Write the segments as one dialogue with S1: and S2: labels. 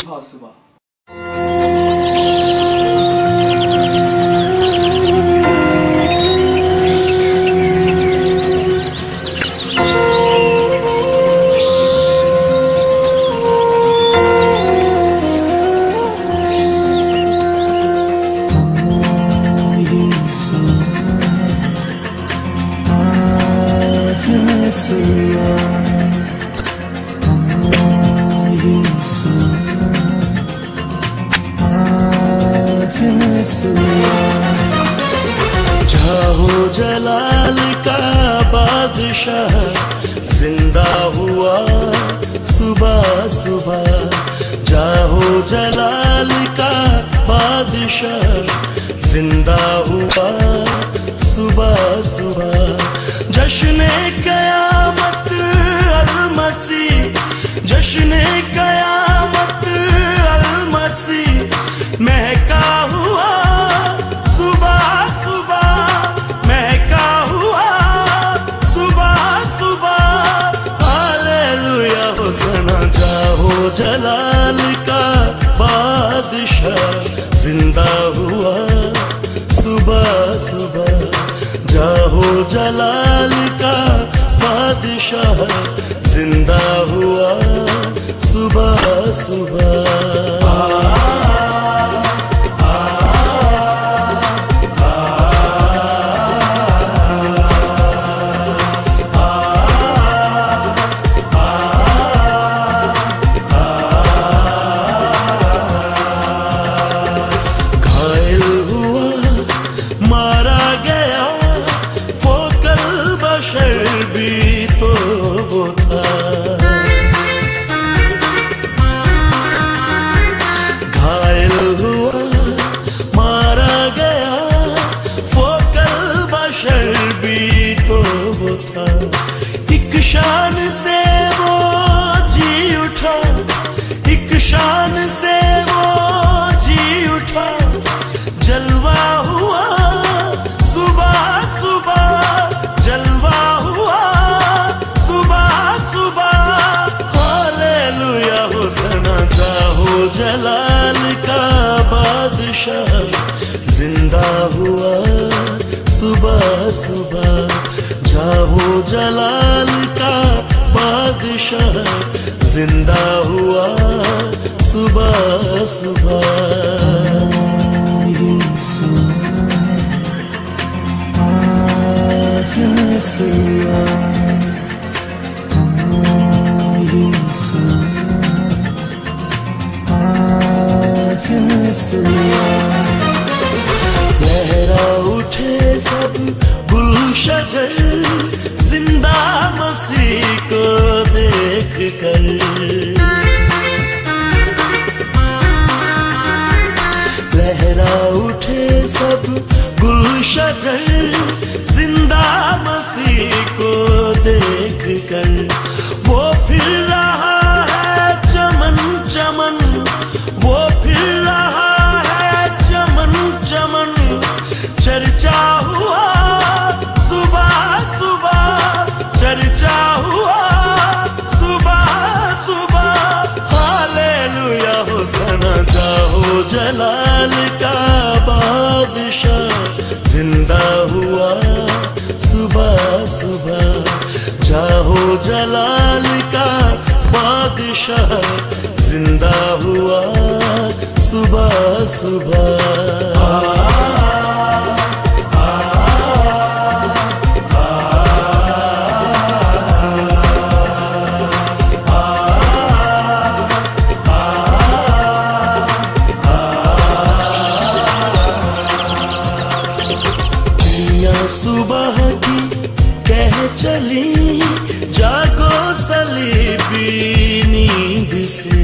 S1: सुबह सुबह।
S2: जाहो जलाल का बादशाह जिंदा हुआ सुबह सुबह। जाहो जलाल का बादशाह जिंदा हुआ सुबह सुबह। जश्न क़यामत अल-मसीह, जश्न क़यामत अल-मसीह महका हुआ सुबह सुबह, महका हुआ सुबह सुबह। हालेलुया होसना। जाहो जलाल का बादशाह जिंदा हुआ सुबह सुबह। जाहो जलाल का बादशाह जिंदा हुआ सुबह सुबह। एक शान से वो जी उठा, एक शान से वो जी उठा। जलवा हुआ सुबह सुबह, जलवा हुआ सुबह सुबह। हालेलुया होसना। जाहो जलाल का बादशाह जिंदा हुआ सुबह सुबह। जाहो जलाल का बादशाह जिंदा हुआ सुबह सुबह। लहरा उठे सब गुलशजर जिंदा मसीह को देख कर। लहरा उठे सब गुलशजर जिंदा मसीह को देख कर। वो फिर रहा है चमन चमन, वो फिर रहा है चमन चमन। चर्चा हुआ सुबह सुबह, चर्चा हुआ सुबह सुबह। हालेलुया होसना। जाहो जलाल का बादशाह जिंदा हुआ सुबह सुबह। जाहो जलाल का बादशाह जिंदा हुआ सुबह सुबह। सुबह की कह चली जागो सलीबी नींद से।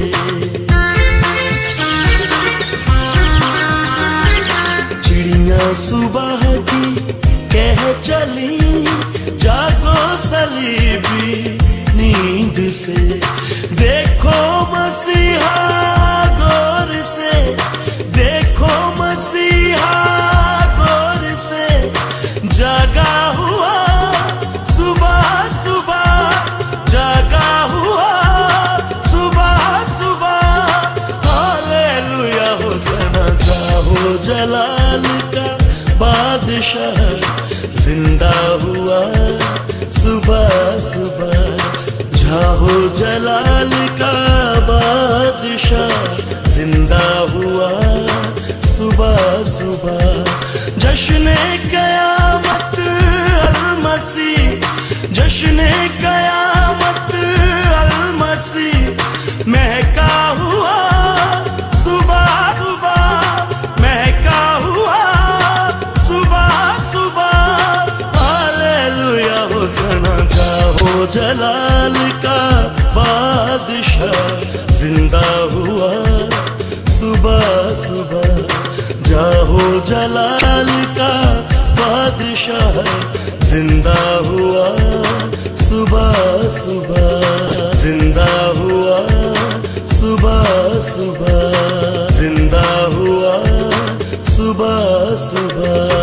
S2: चिड़िया सुबह की कह चली जागो सलीबी नींद से। देखो मसीहा गौर से, देखो मसीहा गौर से। जागा हुआ सुबह सुबह, जागा हुआ सुबह सुबह। जलाल का बादशाह जिंदा हुआ सुबह सुबह। जाहो जलाल का बादशाह जिंदा हुआ सुबह सुबह। जश्न क़यामत अल-मसीह, जश्न क़यामत अल-मसीह महका हुआ सुबह सुबह, महका हुआ सुबह सुबह। हालेलुया होसना। जाहो जलाल का बादशाह जिंदा हुआ सुबह सुबह। जाहो जलाल का बादशाह जिंदा हुआ सुबह सुबह। जिंदा हुआ सुबह सुबह, जिंदा हुआ सुबह सुबह।